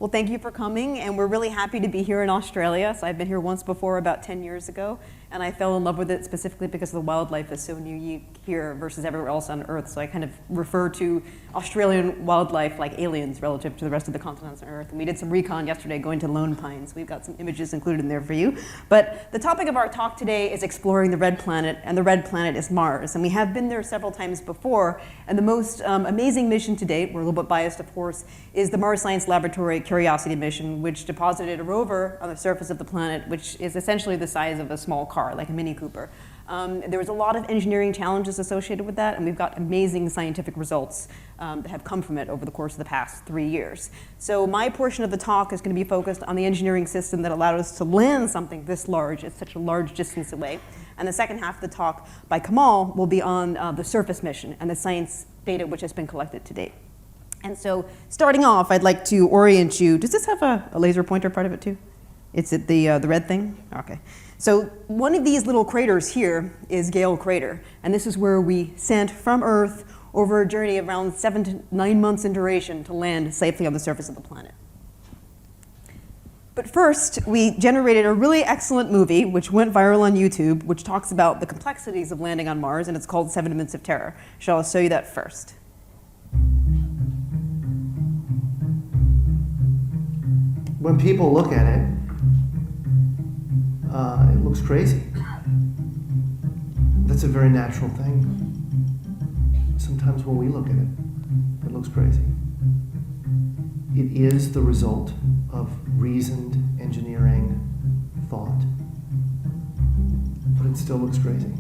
Well, thank you for coming, and we're really happy to be here in Australia. So I've been here once before, about 10 years ago, and I fell in love with it specifically because the wildlife is so unique here versus everywhere else on Earth. So I kind of refer to Australian wildlife like aliens relative to the rest of the continents on Earth. And we did some recon yesterday going to Lone Pines. We've got some images included in there for you. But the topic of our talk today is exploring the red planet, and the red planet is Mars. And we have been there several times before, and the most amazing mission to date, we're a little bit biased of course, is the Mars Science Laboratory Curiosity mission, which deposited a rover on the surface of the planet, which is essentially the size of a small car, like a Mini Cooper. There was a lot of engineering challenges associated with that, and we've got amazing scientific results that have come from it over the course of the past 3 years. So my portion of the talk is going to be focused on the engineering system that allowed us to land something this large at such a large distance away. And the second half of the talk by Kamal will be on the surface mission and the science data which has been collected to date. And so starting off, I'd like to orient you. Does this have a laser pointer part of it too? It's at the red thing? Okay. So one of these little craters here is Gale crater. And this is where we sent from Earth over a journey of around 7 to 9 months in duration to land safely on the surface of the planet. But first, we generated a really excellent movie, which went viral on YouTube, which talks about the complexities of landing on Mars, and it's called 7 Minutes of Terror. Shall I show you that first? When people look at it, it looks crazy. That's a very natural thing. Sometimes when we look at it, it looks crazy. It is the result of reasoned engineering thought, but it still looks crazy.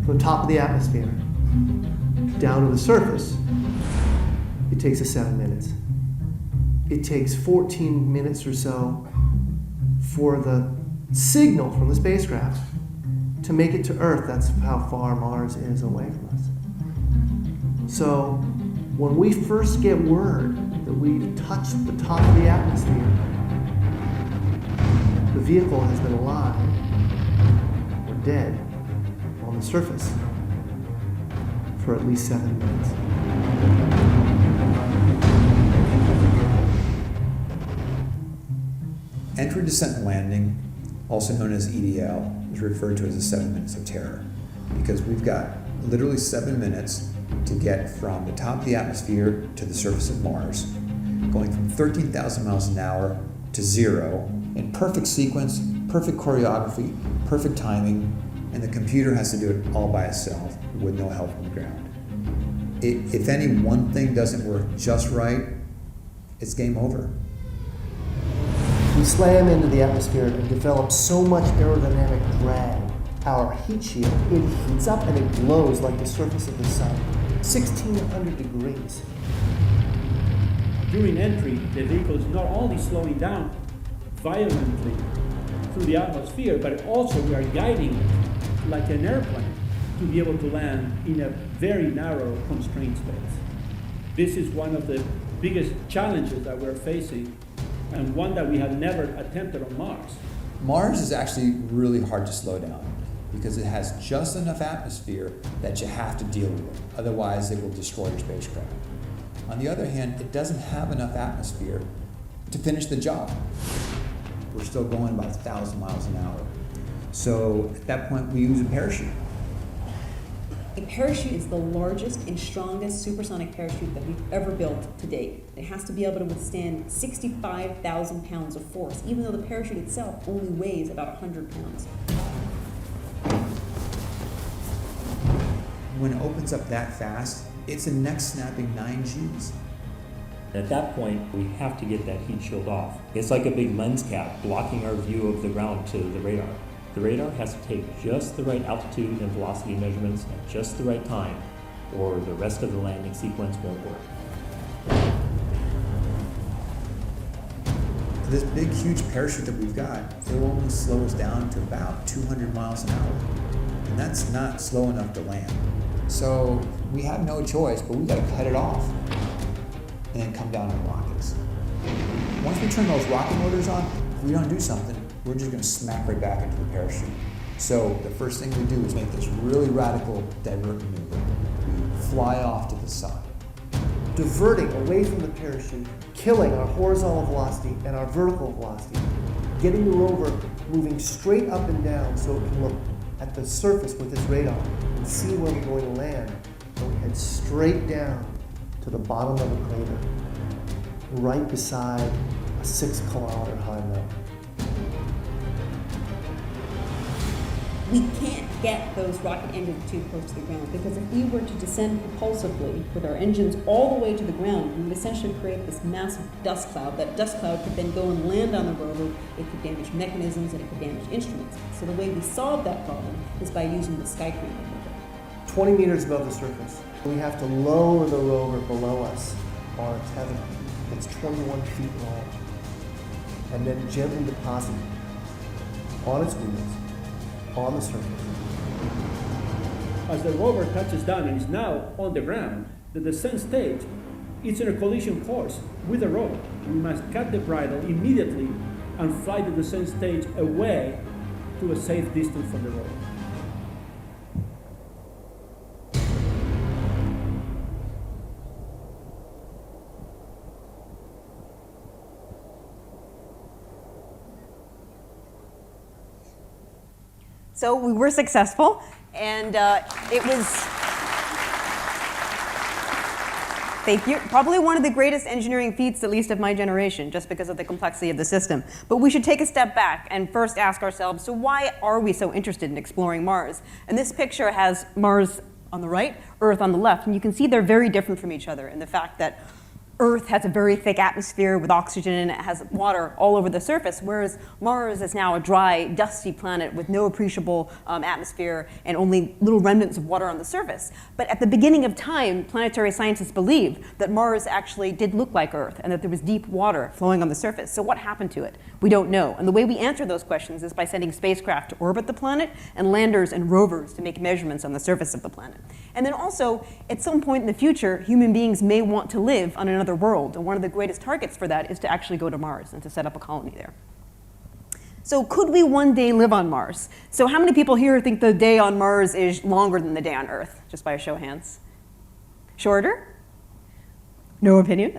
From the top of the atmosphere down to the surface, it takes us 7 minutes. It takes 14 minutes or so for the signal from the spacecraft to make it to Earth. That's how far Mars is away from us. So when we first get word that we've touched the top of the atmosphere, the vehicle has been alive or dead on the surface for at least 7 minutes. Entry, descent, and landing, also known as EDL, is referred to as the 7 minutes of terror because we've got literally 7 minutes to get from the top of the atmosphere to the surface of Mars, going from 13,000 miles an hour to 0 in perfect sequence, perfect choreography, perfect timing, and the computer has to do it all by itself with no help from the ground. If any one thing doesn't work just right, it's game over. We slam into the atmosphere and develop so much aerodynamic drag. Our heat shield, it heats up and it glows like the surface of the sun, 1,600 degrees. During entry, the vehicle is not only slowing down violently through the atmosphere, but also we are guiding it like an airplane to be able to land in a very narrow, constrained space. This is one of the biggest challenges that we're facing, and one that we have never attempted on Mars. Mars is actually really hard to slow down because it has just enough atmosphere that you have to deal with. Otherwise, it will destroy your spacecraft. On the other hand, it doesn't have enough atmosphere to finish the job. We're still going about 1,000 miles an hour. So at that point, we use a parachute. A parachute is the largest and strongest supersonic parachute that we've ever built to date. It has to be able to withstand 65,000 pounds of force, even though the parachute itself only weighs about 100 pounds. When it opens up that fast, it's a neck-snapping 9 Gs. At that point, we have to get that heat shield off. It's like a big lens cap blocking our view of the ground to the radar. The radar has to take just the right altitude and velocity measurements at just the right time, or the rest of the landing sequence won't work. This big, huge parachute that we've got, it will only slow us down to about 200 miles an hour. And that's not slow enough to land. So we have no choice, but we gotta cut it off and then come down on rockets. Once we turn those rocket motors on, if we don't do something, we're just going to smack right back into the parachute. So the first thing we do is make this really radical divert maneuver. We fly off to the side. Diverting away from the parachute killing our horizontal velocity and our vertical velocity, getting the rover moving straight up and down so it can look at the surface with its radar and see where we're going to land. And we head straight down to the bottom of a crater, right beside a 6-kilometer high mountain. We can't get those rocket engines too close to the ground, because if we were to descend propulsively with our engines all the way to the ground, we would essentially create this massive dust cloud. That dust cloud could then go and land on the rover. It could damage mechanisms and it could damage instruments. So the way we solve that problem is by using the sky crane remover. 20 meters above the surface, we have to lower the rover below us on a tether that's 21 feet long, and then gently deposit it on its wheels on the surface. As the rover touches down and is now on the ground, the descent stage is in a collision course with the rover. We must cut the bridle immediately and fly the descent stage away to a safe distance from the rover. So we were successful, and it was, thank you, probably one of the greatest engineering feats, at least of my generation, just because of the complexity of the system. But we should take a step back and first ask ourselves, so why are we so interested in exploring Mars? And this picture has Mars on the right, Earth on the left, and you can see they're very different from each other in the fact that Earth has a very thick atmosphere with oxygen and it has water all over the surface, whereas Mars is now a dry, dusty planet with no appreciable atmosphere and only little remnants of water on the surface. But at the beginning of time, planetary scientists believed that Mars actually did look like Earth and that there was deep water flowing on the surface. So what happened to it? We don't know. And the way we answer those questions is by sending spacecraft to orbit the planet and landers and rovers to make measurements on the surface of the planet. And then also, at some point in the future, human beings may want to live on another world, and one of the greatest targets for that is to actually go to Mars and to set up a colony there. So could we one day live on Mars? So how many people here think the day on Mars is longer than the day on Earth? Just by a show of hands. Shorter? No opinion?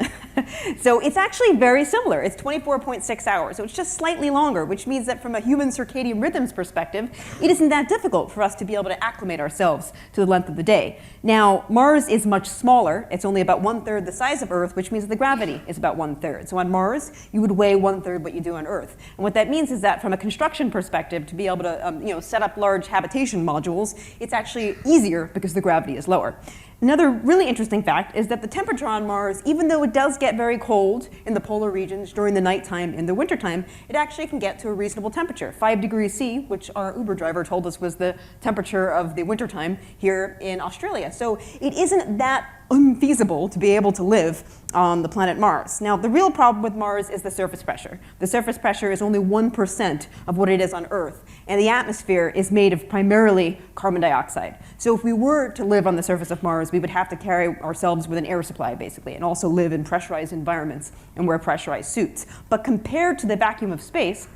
So it's actually very similar. It's 24.6 hours, so it's just slightly longer, which means that from a human circadian rhythms perspective, it isn't that difficult for us to be able to acclimate ourselves to the length of the day. Now, Mars is much smaller. It's only about 1/3 the size of Earth, which means the gravity is about 1/3. So on Mars, you would weigh 1/3 what you do on Earth. And what that means is that from a construction perspective, to be able to set up large habitation modules, it's actually easier because the gravity is lower. Another really interesting fact is that the temperature on Mars, even though it does get very cold in the polar regions during the nighttime and the wintertime, it actually can get to a reasonable temperature, 5 degrees C, which our Uber driver told us was the temperature of the wintertime here in Australia. So it isn't that unfeasible to be able to live on the planet Mars. Now, the real problem with Mars is the surface pressure. The surface pressure is only 1% of what it is on Earth, and the atmosphere is made of primarily carbon dioxide. So if we were to live on the surface of Mars, we would have to carry ourselves with an air supply, basically, and also live in pressurized environments and wear pressurized suits. But compared to the vacuum of space,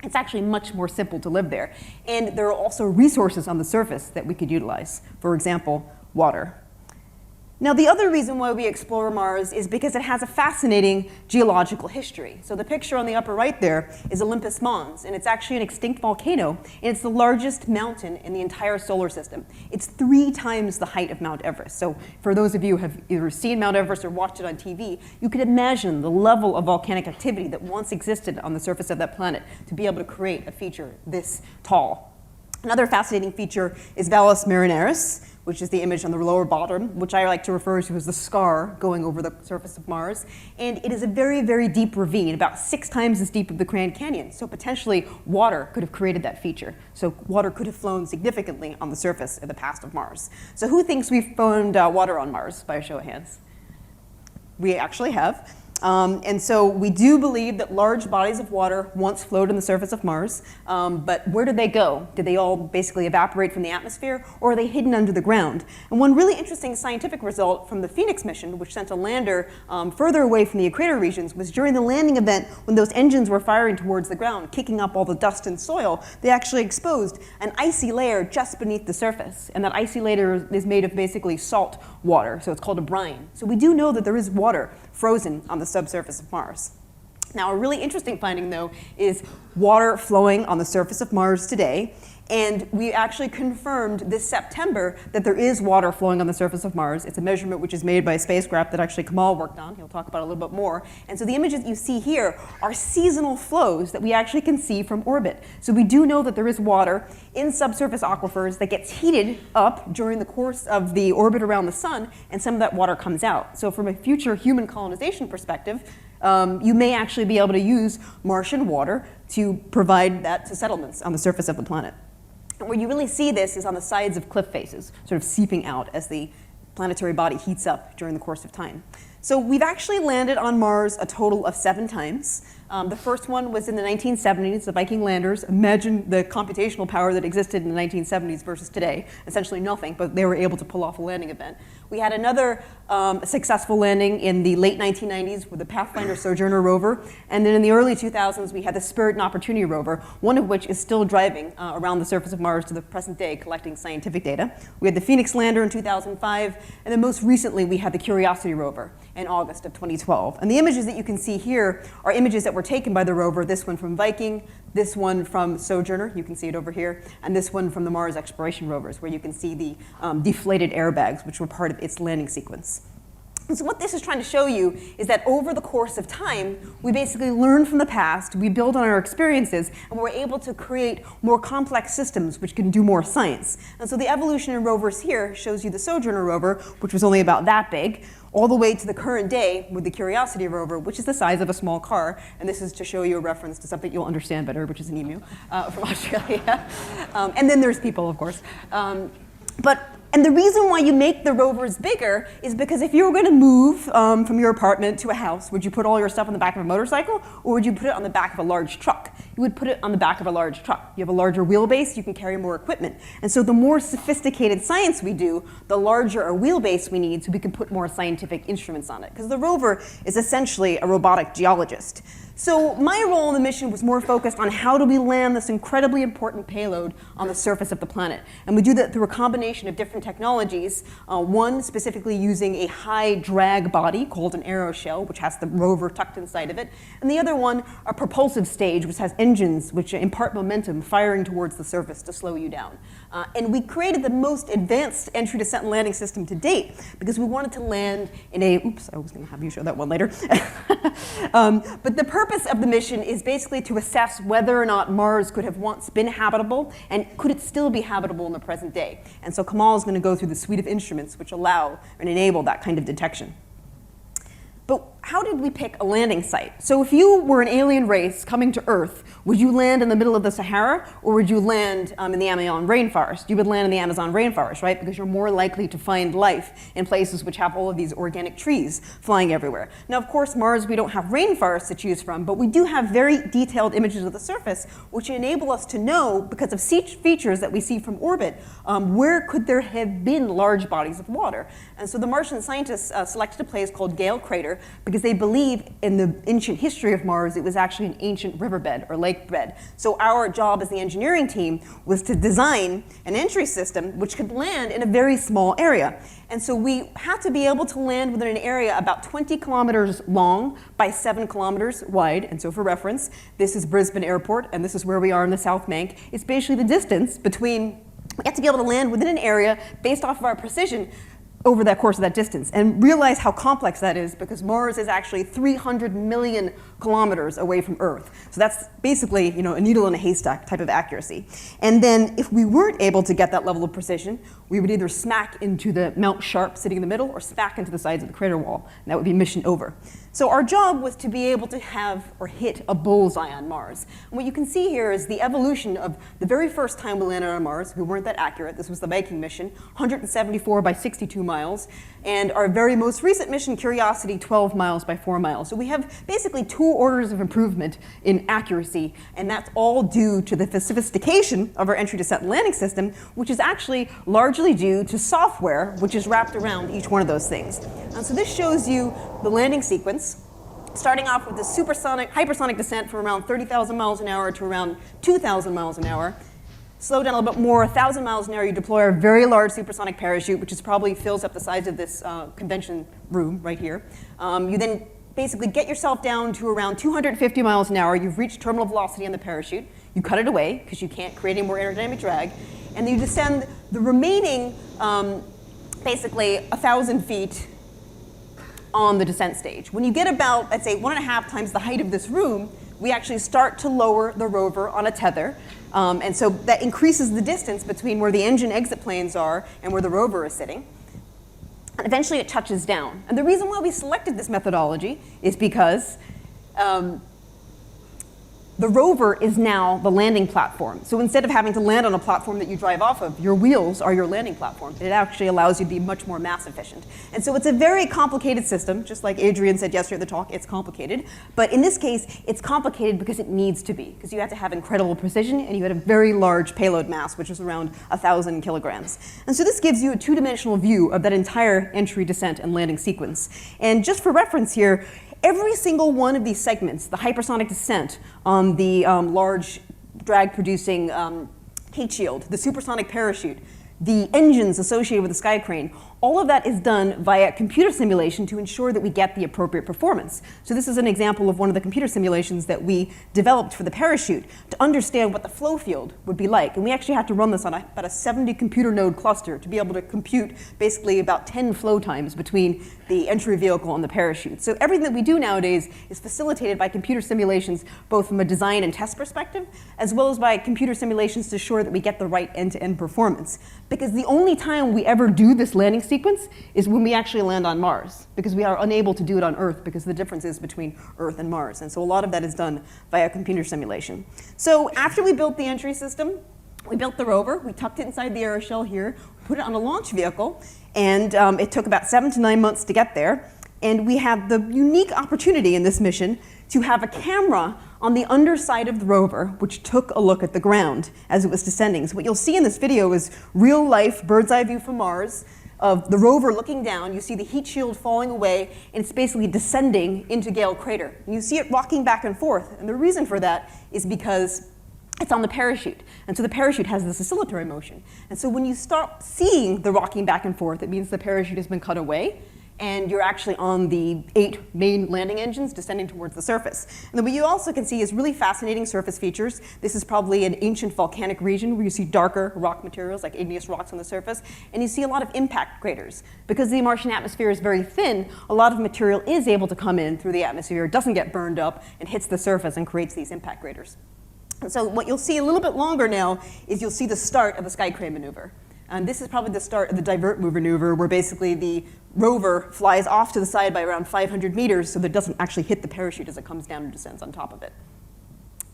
it's actually much more simple to live there. And there are also resources on the surface that we could utilize. For example, water. Now, the other reason why we explore Mars is because it has a fascinating geological history. So the picture on the upper right there is Olympus Mons, and it's actually an extinct volcano, and it's the largest mountain in the entire solar system. It's 3 times the height of Mount Everest. So for those of you who have either seen Mount Everest or watched it on TV, you can imagine the level of volcanic activity that once existed on the surface of that planet to be able to create a feature this tall. Another fascinating feature is Valles Marineris, which is the image on the lower bottom, which I like to refer to as the scar going over the surface of Mars. And it is a very, very deep ravine, about 6 times as deep as the Grand Canyon. So potentially water could have created that feature. So water could have flown significantly on the surface in the past of Mars. So who thinks we've found water on Mars, by a show of hands? We actually have. And so we do believe that large bodies of water once flowed on the surface of Mars, but where did they go? Did they all basically evaporate from the atmosphere, or are they hidden under the ground? And one really interesting scientific result from the Phoenix mission, which sent a lander further away from the equator regions, was during the landing event when those engines were firing towards the ground, kicking up all the dust and soil, they actually exposed an icy layer just beneath the surface. And that icy layer is made of basically salt water, so it's called a brine. So we do know that there is water frozen on the subsurface of Mars. Now, a really interesting finding, though, is water flowing on the surface of Mars today. And we actually confirmed this September that there is water flowing on the surface of Mars. It's a measurement which is made by a spacecraft that actually Kamal worked on. He'll talk about it a little bit more. And so the images you see here are seasonal flows that we actually can see from orbit. So we do know that there is water in subsurface aquifers that gets heated up during the course of the orbit around the sun, and some of that water comes out. So from a future human colonization perspective, you may actually be able to use Martian water to provide that to settlements on the surface of the planet. And where you really see this is on the sides of cliff faces, sort of seeping out as the planetary body heats up during the course of time. So we've actually landed on Mars a total of 7 times. The first one was in the 1970s, the Viking landers. Imagine the computational power that existed in the 1970s versus today. Essentially nothing, but they were able to pull off a landing event. We had another successful landing in the late 1990s with the Pathfinder Sojourner rover. And then in the early 2000s, we had the Spirit and Opportunity rover, one of which is still driving around the surface of Mars to the present day, collecting scientific data. We had the Phoenix lander in 2005. And then most recently, we had the Curiosity rover in August of 2012. And the images that you can see here are images that were taken by the rover, this one from Viking, this one from Sojourner, you can see it over here, and this one from the Mars exploration rovers, where you can see the deflated airbags, which were part of its landing sequence. And so what this is trying to show you is that over the course of time, we basically learn from the past, we build on our experiences, and we're able to create more complex systems which can do more science. And so the evolution in rovers here shows you the Sojourner rover, which was only about that big, all the way to the current day with the Curiosity rover, which is the size of a small car. And this is to show you a reference to something you'll understand better, which is an emu from Australia. And then there's people, of course. And the reason why you make the rovers bigger is because if you were going to move from your apartment to a house, would you put all your stuff on the back of a motorcycle, or would you put it on the back of a large truck? You would put it on the back of a large truck. You have a larger wheelbase, you can carry more equipment. And so the more sophisticated science we do, the larger a wheelbase we need so we can put more scientific instruments on it. Because the rover is essentially a robotic geologist. So my role in the mission was more focused on how do we land this incredibly important payload on the surface of the planet. And we do that through a combination of different technologies, one specifically using a high drag body called an aeroshell, which has the rover tucked inside of it, and the other one, a propulsive stage, which has engines which impart momentum firing towards the surface to slow you down. And we created the most advanced entry, descent, and landing system to date because we wanted to land in a, oops, I was going to have you show that one later. But the purpose of the mission is basically to assess whether or not Mars could have once been habitable and could it still be habitable in the present day. And so Kamal is going to go through the suite of instruments which allow and enable that kind of detection. But how did we pick a landing site? So if you were an alien race coming to Earth, would you land in the middle of the Sahara, or would you land in the Amazon rainforest? You would land in the Amazon rainforest, right? Because you're more likely to find life in places which have all of these organic trees flying everywhere. Now, of course, Mars, we don't have rainforests to choose from, but we do have very detailed images of the surface, which enable us to know, because of features that we see from orbit, where could there have been large bodies of water. And so the Martian scientists selected a place called Gale crater, because they believe in the ancient history of Mars, it was actually an ancient riverbed or lake bed. So our job as the engineering team was to design an entry system which could land in a very small area. And so we had to be able to land within an area about 20 kilometers long by 7 kilometers wide. And so for reference, this is Brisbane Airport, and this is where we are in the South Bank. It's basically the distance between, we have to be able to land within an area based off of our precision over that course of that distance, and realize how complex that is because Mars is actually 300 million kilometers away from Earth. So that's basically, a needle in a haystack type of accuracy. And then if we weren't able to get that level of precision, we would either smack into the Mount Sharp sitting in the middle or smack into the sides of the crater wall, and that would be mission over. So our job was to be able to have or hit a bullseye on Mars. And what you can see here is the evolution of the very first time we landed on Mars. We weren't that accurate. This was the Viking mission, 174 by 62 miles. And our very most recent mission, Curiosity, 12 miles by 4 miles. So we have basically 2 orders of improvement in accuracy, and that's all due to the sophistication of our entry, descent, and landing system, which is actually largely due to software, which is wrapped around each one of those things. And so this shows you the landing sequence, starting off with the hypersonic descent from around 30,000 miles an hour to around 2,000 miles an hour. slow down a little bit more, 1,000 miles an hour, you deploy a very large supersonic parachute, which is probably fills up the size of this convention room right here. You then basically get yourself down to around 250 miles an hour. You've reached terminal velocity on the parachute. You cut it away because you can't create any more aerodynamic drag. And then you descend the remaining, basically 1,000 feet on the descent stage. When you get about, I'd say, 1.5 times the height of this room, we actually start to lower the rover on a tether. And so that increases the distance between where the engine exit planes are and where the rover is sitting. And eventually it touches down. And the reason why we selected this methodology is because the rover is now the landing platform. So instead of having to land on a platform that you drive off of, your wheels are your landing platform. It actually allows you to be much more mass efficient. And so it's a very complicated system, just like Adrian said yesterday at the talk, it's complicated. But in this case, it's complicated because it needs to be, because you have to have incredible precision and you had a very large payload mass, which is around 1,000 kilograms. And so this gives you a two-dimensional view of that entire entry, descent, and landing sequence. And just for reference here, every single one of these segments, the hypersonic descent on the large drag-producing heat shield, the supersonic parachute, the engines associated with the sky crane, all of that is done via computer simulation to ensure that we get the appropriate performance. So this is an example of one of the computer simulations that we developed for the parachute to understand what the flow field would be like. And we actually had to run this on about a 70 computer node cluster to be able to compute basically about 10 flow times between the entry vehicle and the parachute. So everything that we do nowadays is facilitated by computer simulations, both from a design and test perspective, as well as by computer simulations to ensure that we get the right end-to-end performance. Because the only time we ever do this landing sequence is when we actually land on Mars, because we are unable to do it on Earth because the difference is between Earth and Mars. And so a lot of that is done via computer simulation. So after we built the entry system, we built the rover, we tucked it inside the aeroshell here, put it on a launch vehicle, and it took about 7 to 9 months to get there. And we had the unique opportunity in this mission to have a camera on the underside of the rover, which took a look at the ground as it was descending. So what you'll see in this video is real-life bird's-eye view from Mars of the rover looking down. You see the heat shield falling away, and it's basically descending into Gale crater. And you see it rocking back and forth. And the reason for that is because it's on the parachute. And so the parachute has this oscillatory motion. And so when you start seeing the rocking back and forth, it means the parachute has been cut away, and you're actually on the 8 main landing engines descending towards the surface. And then what you also can see is really fascinating surface features. This is probably an ancient volcanic region where you see darker rock materials like igneous rocks on the surface, and you see a lot of impact craters. Because the Martian atmosphere is very thin, a lot of material is able to come in through the atmosphere, doesn't get burned up, and hits the surface and creates these impact craters. And so what you'll see a little bit longer now is you'll see the start of the sky crane maneuver. And this is probably the start of the divert move maneuver, where basically the rover flies off to the side by around 500 meters so that it doesn't actually hit the parachute as it comes down and descends on top of it.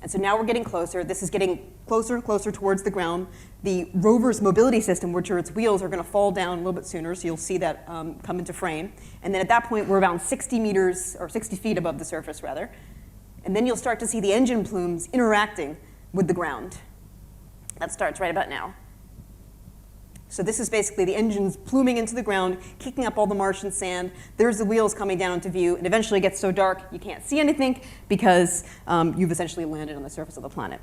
And so now we're getting closer. This is getting closer and closer towards the ground. The rover's mobility system, which are its wheels, are going to fall down a little bit sooner, so you'll see that come into frame. And then at that point, we're around 60 meters, or 60 feet above the surface, rather. And then you'll start to see the engine plumes interacting with the ground. That starts right about now. So this is basically the engines pluming into the ground, kicking up all the Martian sand. There's the wheels coming down into view, and eventually it gets so dark you can't see anything because you've essentially landed on the surface of the planet.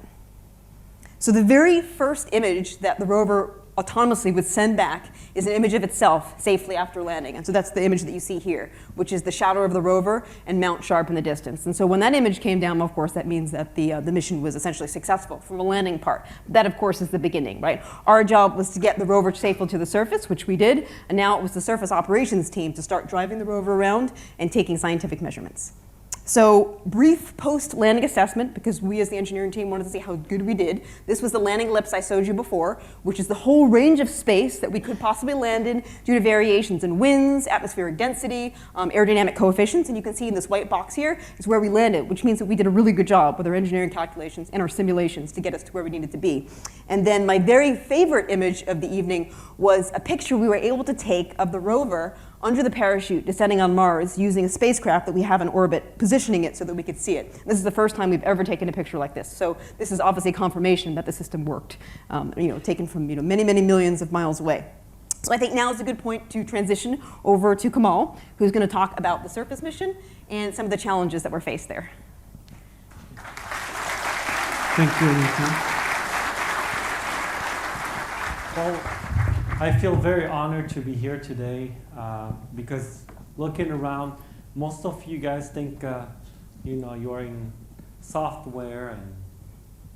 So the very first image that the rover autonomously would send back is an image of itself safely after landing. And so that's the image that you see here, which is the shadow of the rover and Mount Sharp in the distance. And so when that image came down, of course, that means that the mission was essentially successful from the landing part. But that, of course, is the beginning, right? Our job was to get the rover safely to the surface, which we did, and now it was the surface operations team to start driving the rover around and taking scientific measurements. So brief post-landing assessment, because we as the engineering team wanted to see how good we did. This was the landing ellipse I showed you before, which is the whole range of space that we could possibly land in due to variations in winds, atmospheric density, aerodynamic coefficients. And you can see in this white box here is where we landed, which means that we did a really good job with our engineering calculations and our simulations to get us to where we needed to be. And then my very favorite image of the evening was a picture we were able to take of the rover under the parachute descending on Mars using a spacecraft that we have in orbit, positioning it so that we could see it. This is the first time we've ever taken a picture like this. So this is obviously confirmation that the system worked, taken from many, many millions of miles away. So I think now is a good point to transition over to Kamal, who's going to talk about the surface mission and some of the challenges that were faced there. Thank you, Anita. Well, I feel very honored to be here today because looking around, most of you guys think you're in software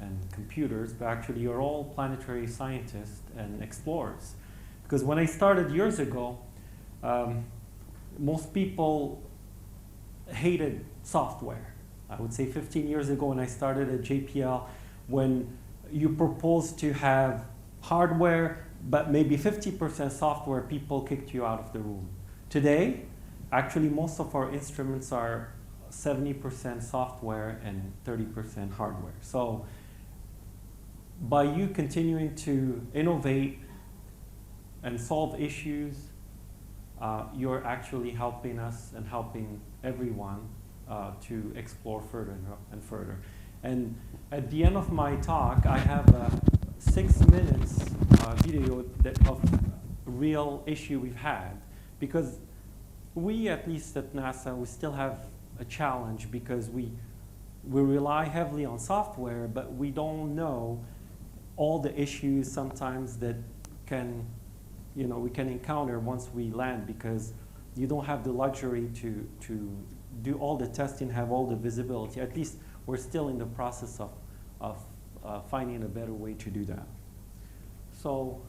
and computers, but actually you're all planetary scientists and explorers. Because when I started years ago, most people hated software. I would say 15 years ago when I started at JPL, when you proposed to have hardware, but maybe 50% software, people kicked you out of the room. Today, actually most of our instruments are 70% software and 30% hardware. So by you continuing to innovate and solve issues, you're actually helping us and helping everyone to explore further and further. And at the end of my talk, I have a 6 minutes video of real issue we've had, because we, at least at NASA, we still have a challenge because we rely heavily on software, but we don't know all the issues sometimes that we can encounter once we land, because you don't have the luxury to do all the testing, have all the visibility. At least we're still in the process of finding a better way to do that. So,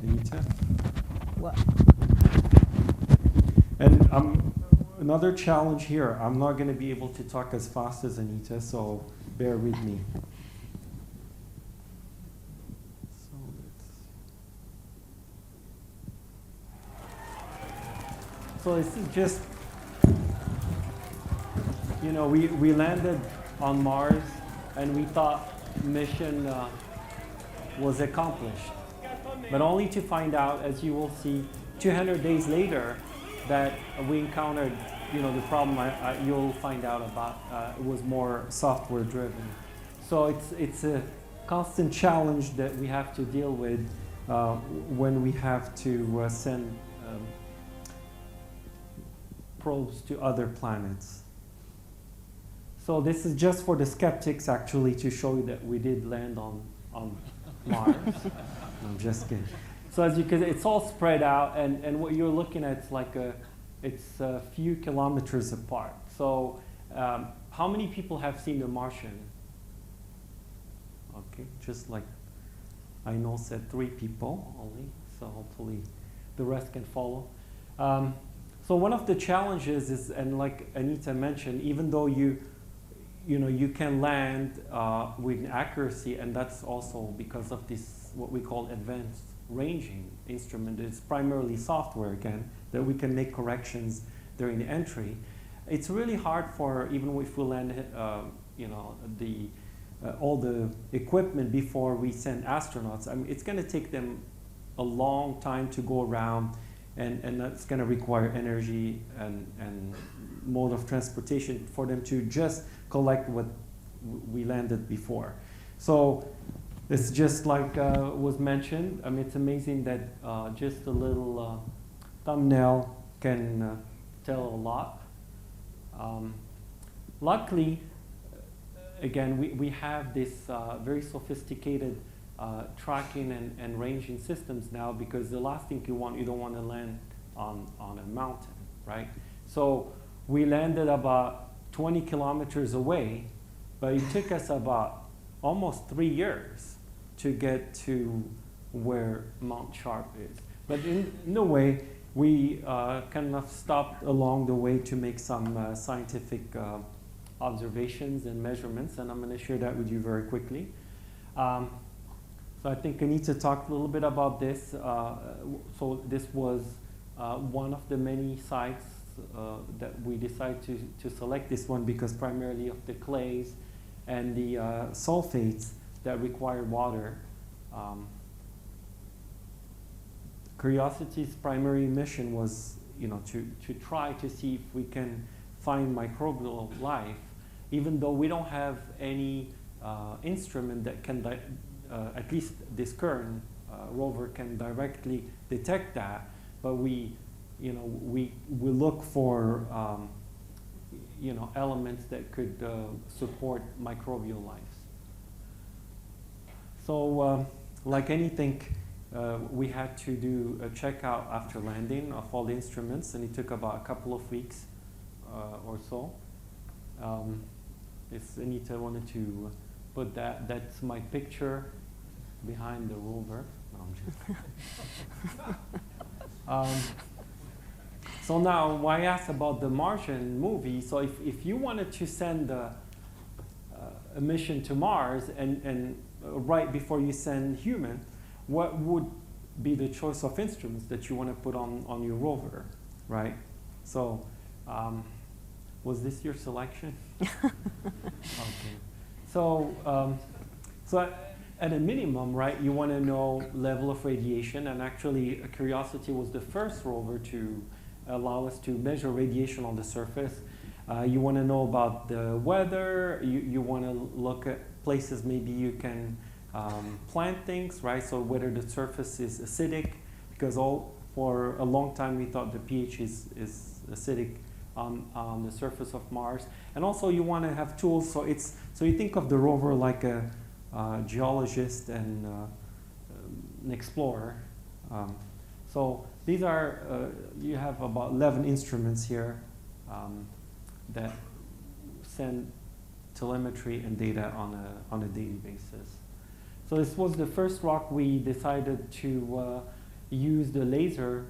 Anita? What? And another challenge here, I'm not going to be able to talk as fast as Anita, so bear with me. So this is just, we landed on Mars and we thought mission was accomplished, but only to find out, as you will see, 200 days later, that we encountered, the problem you'll find out about was more software driven. So it's a constant challenge that we have to deal with when we have to send probes to other planets. So this is just for the skeptics, actually, to show you that we did land on Mars. No, I'm just kidding. So as you can, it's all spread out, and what you're looking at is it's a few kilometers apart. So how many people have seen The Martian? Okay, just like I know said 3 people only, so hopefully the rest can follow. So one of the challenges is, and like Anita mentioned, even though you can land with accuracy, and that's also because of this, what we call advanced ranging instrument. It's primarily software, again, that we can make corrections during the entry. It's really hard for, even if we land, all the equipment before we send astronauts. I mean, it's going to take them a long time to go around, and that's going to require energy and mode of transportation for them to just collect what we landed before. So it's just like was mentioned. I mean, it's amazing that just a little thumbnail can tell a lot. Luckily, again, we have this very sophisticated tracking and ranging systems now, because the last thing you don't want to land on a mountain, right? So we landed about 20 kilometers away, but it took us about almost 3 years to get to where Mount Sharp is. But in a way, we kind of stopped along the way to make some scientific observations and measurements, and I'm going to share that with you very quickly. So I think Anita talked a little bit about this. So this was one of the many sites that we decided to select this one, because primarily of the clays and the sulfates that require water. Curiosity's primary mission was, to try to see if we can find microbial life, even though we don't have any instrument that can, at least this current rover can directly detect that. But we look for elements that could support microbial life. So, like anything, we had to do a checkout after landing of all the instruments, and it took about a couple of weeks or so. If Anita wanted to put that's my picture behind the rover. No, I'm just so now, why I asked about the Martian movie, so if you wanted to send a mission to Mars and right before you send human, what would be the choice of instruments that you want to put on your rover, right? So, was this your selection? Okay. So, at a minimum, right, you want to know level of radiation, and actually Curiosity was the first rover to allow us to measure radiation on the surface. You want to know about the weather, you want to look at places maybe you can plant things, right? So whether the surface is acidic, because for a long time we thought the pH is acidic on the surface of Mars. And also you want to have tools, so you think of the rover like a geologist and an explorer. So these are, you have about 11 instruments here that send telemetry and data on a daily basis. So this was the first rock we decided to use the laser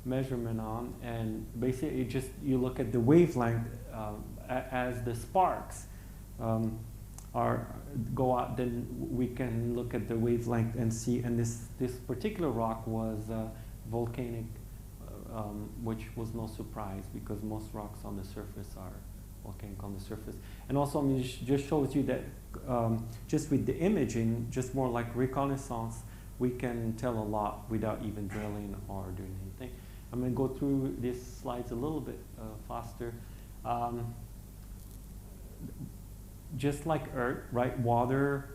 measurement on, and basically you look at the wavelength as the sparks go out, then we can look at the wavelength and see, and this particular rock was volcanic, which was no surprise because most rocks on the surface are volcanic on the surface. And also, I mean, it just shows you that just with the imaging, just more like reconnaissance, we can tell a lot without even drilling or doing anything. I'm going to go through these slides a little bit faster. Just like Earth, right, water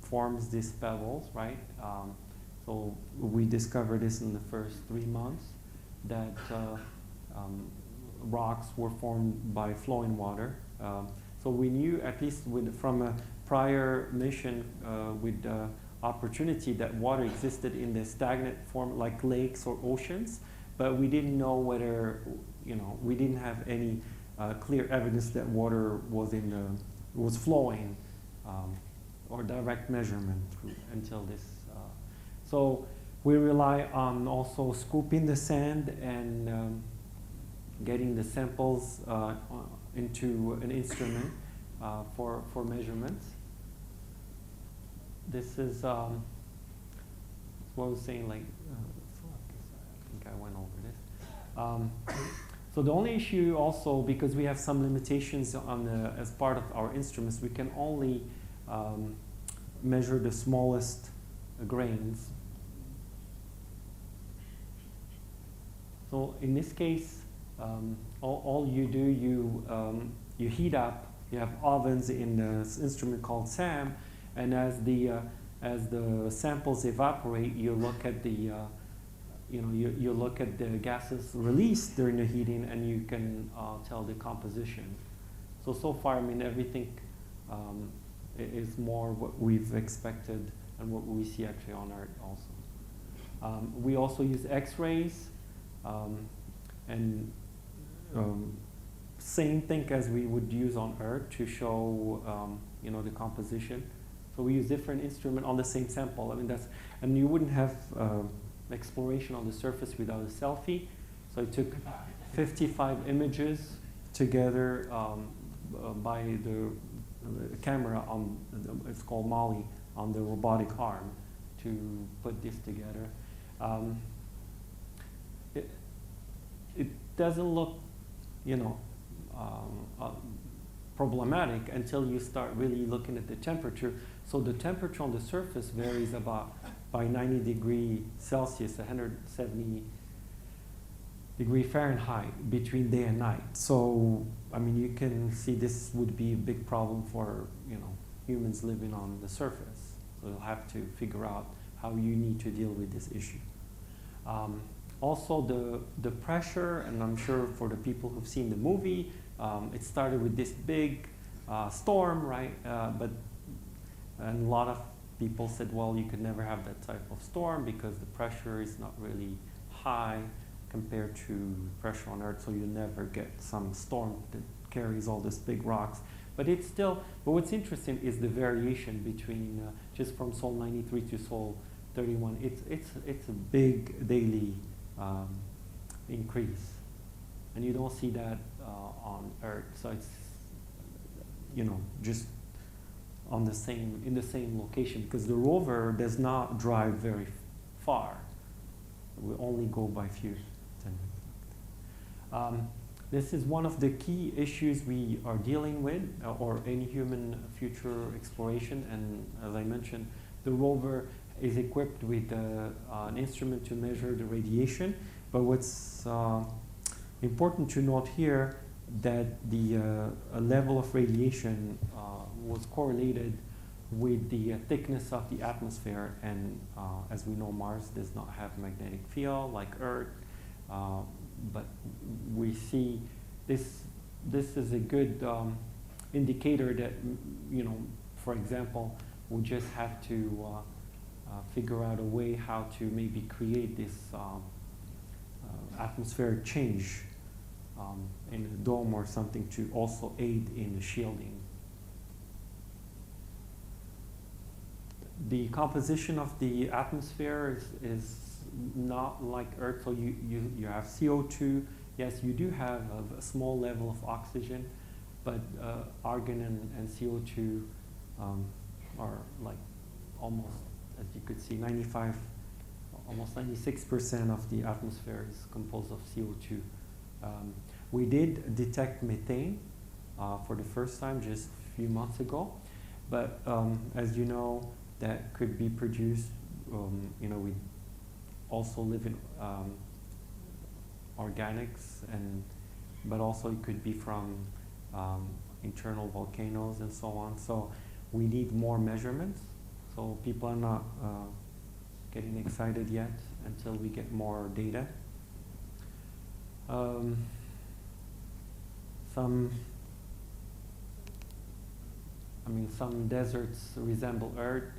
forms these pebbles, right? So we discovered this in the first 3 months, that rocks were formed by flowing water. So we knew, at least from a prior mission with Opportunity, that water existed in the stagnant form like lakes or oceans, but we didn't know whether, we didn't have any clear evidence that water was flowing or direct measurement until this. So we rely on also scooping the sand and getting the samples into an instrument for measurements. This is what I was saying, like, I think I went over this. So the only issue also, because we have some limitations as part of our instruments, we can only measure the smallest grains. So in this case, all you do, you heat up. You have ovens in this instrument called SAM, and as the samples evaporate, you look at the you look at the gases released during the heating, and you can tell the composition. So far, I mean, everything is more what we've expected and what we see actually on Earth also. We also use X-rays, and same thing as we would use on Earth to show the composition. So we use different instrument on the same sample. I mean, and you wouldn't have exploration on the surface without a selfie. So I took 55 images together by the camera it's called Molly, on the robotic arm to put this together. It doesn't look, problematic until you start really looking at the temperature. So the temperature on the surface varies by 90 degrees Celsius, 170 degree Fahrenheit between day and night. So, I mean, you can see this would be a big problem for, humans living on the surface. So you'll have to figure out how you need to deal with this issue. Also the pressure, and I'm sure for the people who've seen the movie, it started with this big storm, right? And a lot of people said, well, you could never have that type of storm because the pressure is not really high compared to pressure on Earth, so you never get some storm that carries all these big rocks. But it's still, but what's interesting is the variation between just from Sol 93 to Sol 31. It's a big daily increase, and you don't see that on Earth. So it's, you know, just on the same, in the same location, because the rover does not drive very far. We only go by few. This is one of the key issues we are dealing with, or any human future exploration. And as I mentioned, the rover is equipped with an instrument to measure the radiation. But what's important to note here, that the level of radiation was correlated with the thickness of the atmosphere. And as we know, Mars does not have magnetic field like Earth. But we see this is a good indicator that, you know, for example, we just have to figure out a way how to maybe create this atmospheric change in a dome or something to also aid in the shielding. The composition of the atmosphere is not like Earth, so you have CO2. Yes, you do have a small level of oxygen, but argon and CO2 are like almost, as you could see, almost 96% of the atmosphere is composed of CO2. We did detect methane for the first time just a few months ago, but as you know, that could be produced, you know, we also live in organics, but also it could be from internal volcanoes and so on. So we need more measurements. So people are not getting excited yet until we get more data. Some deserts resemble Earth,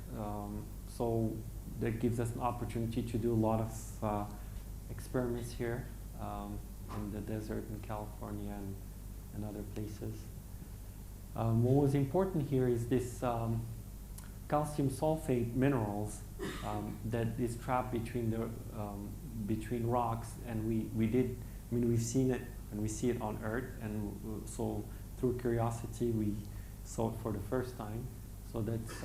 so that gives us an opportunity to do a lot of experiments here in the desert in California and other places. What was important here is this calcium sulfate minerals that is trapped between rocks, and we've seen it and we see it on Earth, and so through curiosity we saw it for the first time. So that's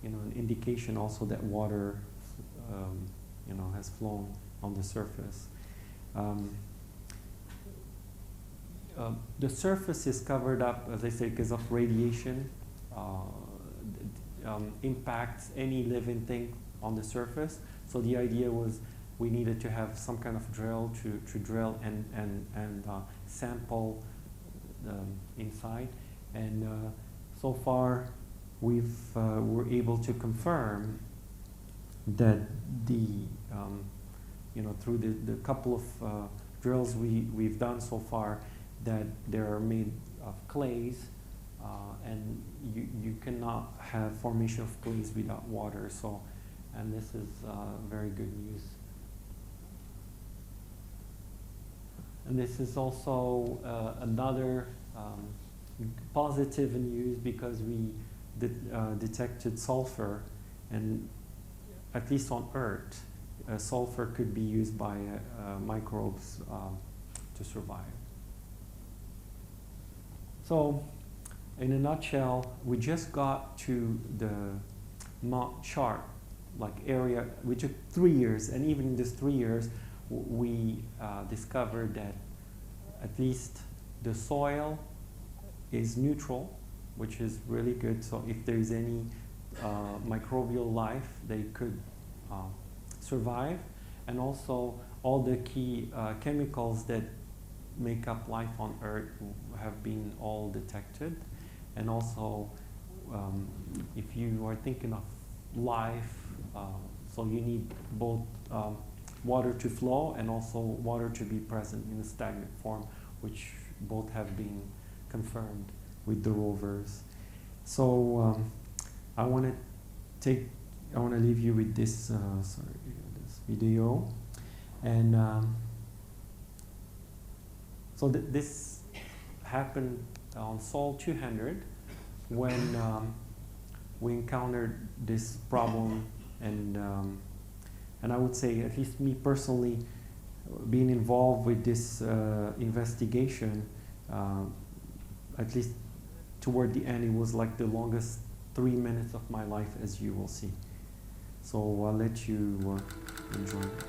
an indication also that water has flown on the surface. The surface is covered up, as I say, because of radiation. Impacts any living thing on the surface. So the idea was we needed to have some kind of drill to drill and sample inside. And so far, we're able to confirm that through the couple of drills we've done so far, that they're made of clays, and you cannot have formation of clays without water. So, and this is very good news. And this is also another positive news, because we detected sulfur, and at least on Earth, sulfur could be used by microbes to survive. So, in a nutshell, we just got to the Mount chart, like area. We took 3 years, and even in this 3 years, we discovered that at least the soil is neutral, which is really good. So if there is any microbial life, they could survive. And also all the key chemicals that make up life on Earth have been all detected. And also, if you are thinking of life, so you need both water to flow and also water to be present in a stagnant form, which both have been confirmed with the rovers. So I want to leave you with this this video, and so this happened on Sol 200 when we encountered this problem, and I would say, at least me personally, being involved with this investigation, at least toward the end, it was like the longest 3 minutes of my life, as you will see. So I'll let you enjoy it.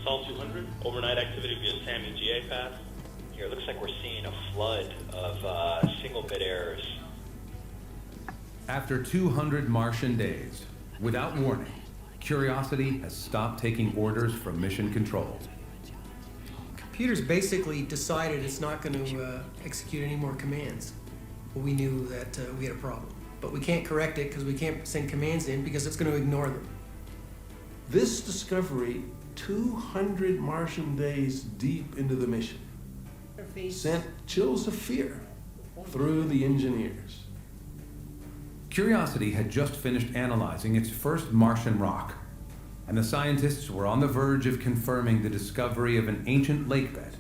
Sol 200, overnight activity via SAMI GA path. Here, it looks like we're seeing a flood of single-bit errors. After 200 Martian days, without warning, Curiosity has stopped taking orders from mission control. Computer's basically decided it's not going to execute any more commands. We knew that we had a problem, but we can't correct it because we can't send commands in because it's going to ignore them. This discovery, 200 Martian days deep into the mission, sent chills of fear through the engineers. Curiosity had just finished analyzing its first Martian rock, and the scientists were on the verge of confirming the discovery of an ancient lake bed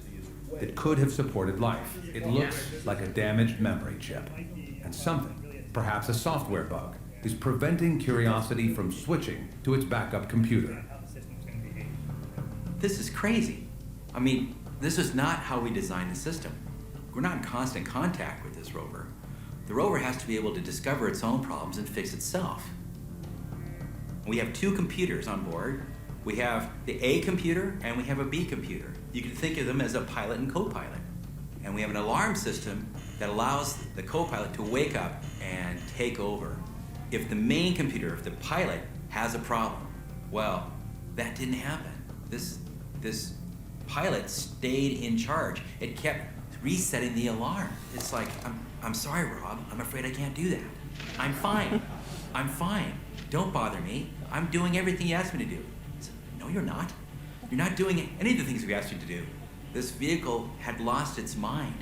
that could have supported life. It looks like a damaged memory chip, and something, perhaps a software bug, is preventing Curiosity from switching to its backup computer. This is crazy. I mean, this is not how we designed the system. We're not in constant contact with this rover. The rover has to be able to discover its own problems and fix itself. We have two computers on board. We have the A computer and we have a B computer. You can think of them as a pilot and co-pilot. And we have an alarm system that allows the co-pilot to wake up and take over. If the main computer, if the pilot, has a problem, well, that didn't happen. This pilot stayed in charge. It kept resetting the alarm. It's like, I'm sorry, Rob, I'm afraid I can't do that. I'm fine. I'm fine. Don't bother me. I'm doing everything you asked me to do. I said, no, you're not. You're not doing any of the things we asked you to do. This vehicle had lost its mind.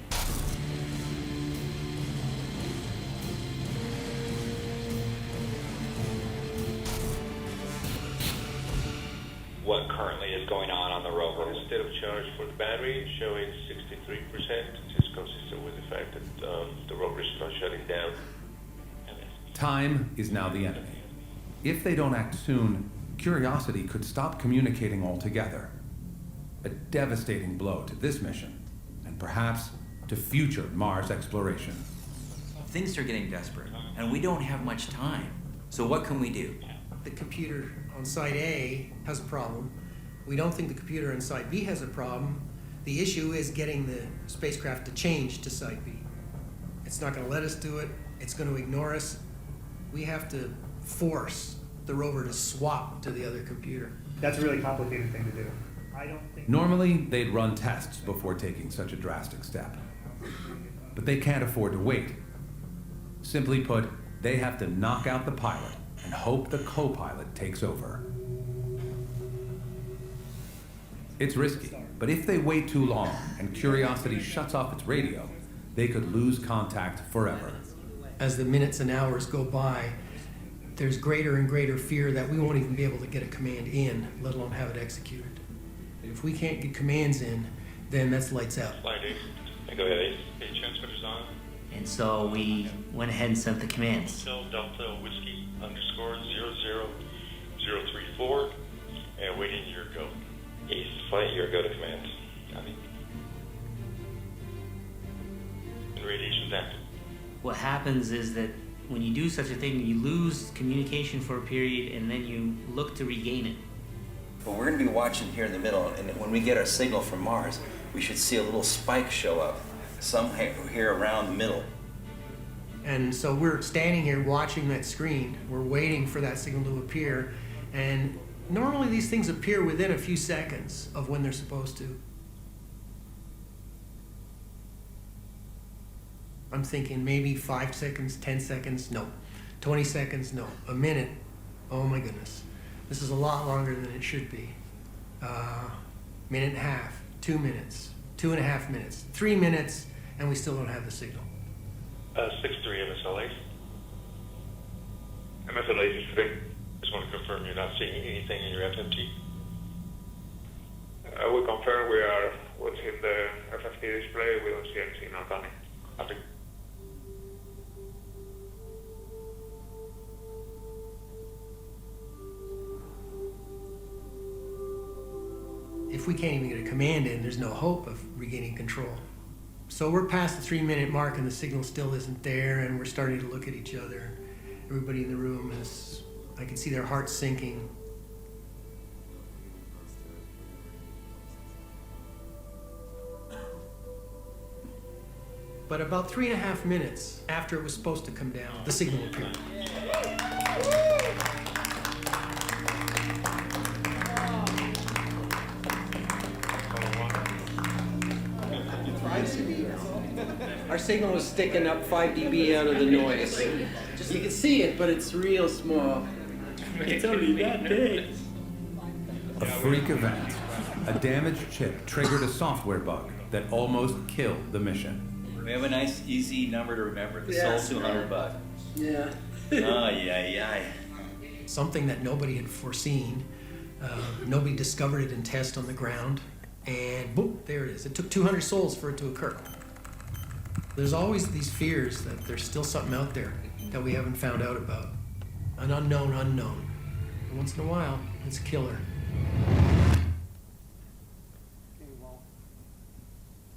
What currently is going on the rover? The state of charge for the battery showing 63%, which is consistent with the fact that the rover is not shutting down. Time is now the enemy. If they don't act soon, Curiosity could stop communicating altogether. A devastating blow to this mission, and perhaps to future Mars exploration. Things are getting desperate, and we don't have much time. So what can we do? The computer on site A has a problem. We don't think the computer on site B has a problem. The issue is getting the spacecraft to change to site B. It's not going to let us do it. It's going to ignore us. We have to force the rover to swap to the other computer. That's a really complicated thing to do. I don't think... Normally, they'd run tests before taking such a drastic step. But they can't afford to wait. Simply put, they have to knock out the pilot and hope the co-pilot takes over. It's risky, but if they wait too long and Curiosity shuts off its radio, they could lose contact forever. As the minutes and hours go by, there's greater and greater fear that we won't even be able to get a command in, let alone have it executed. If we can't get commands in, then that's lights out. Flight Ace, go ahead, Ace. Okay, transmitter's on. And so we went ahead and sent the commands. Fuelcell Delta Whiskey _00034, and waiting your go. Ace, flight, your go to command. Copy. And radiation's active. What happens is that when you do such a thing, you lose communication for a period and then you look to regain it. Well, we're going to be watching here in the middle, and when we get our signal from Mars, we should see a little spike show up somewhere here around the middle. And so we're standing here watching that screen. We're waiting for that signal to appear. And normally these things appear within a few seconds of when they're supposed to. I'm thinking maybe 5 seconds, 10 seconds. No, 20 seconds, no. A minute, oh my goodness. This is a lot longer than it should be. Minute and a half, 2 minutes, 2.5 minutes, 3 minutes, and we still don't have the signal. 6-3 MSLA. MSLA is today. Just want to confirm you're not seeing anything in your FFT. We confirm we are watching the FFT display. We don't see anything not coming. Nothing. If we can't even get a command in, there's no hope of regaining control. So we're past the 3-minute mark and the signal still isn't there, and we're starting to look at each other. Everybody in the room is, I can see their hearts sinking. But about 3.5 minutes after it was supposed to come down, the signal appeared. Our signal was sticking up 5 dB out of the noise. Just you can see it, but it's real small. It's only that big. A freak event. A damaged chip triggered a software bug that almost killed the mission. We have a nice, easy number to remember. The Sol 200 bug. Yeah. Oh, yeah. Something that nobody had foreseen. Nobody discovered it in test on the ground. And boom, there it is. It took 200 sols for it to occur. There's always these fears that there's still something out there that we haven't found out about. An unknown unknown. And once in a while, it's a killer. Okay, well,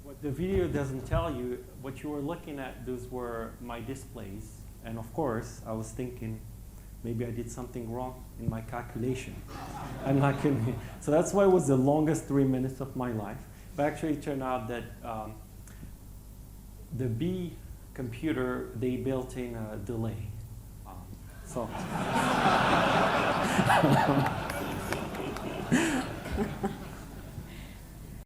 what the video doesn't tell you, what you were looking at, those were my displays. And of course, I was thinking, maybe I did something wrong in my calculation. I'm not kidding. So that's why it was the longest 3 minutes of my life. But actually, it turned out that the B computer, they built in a delay. So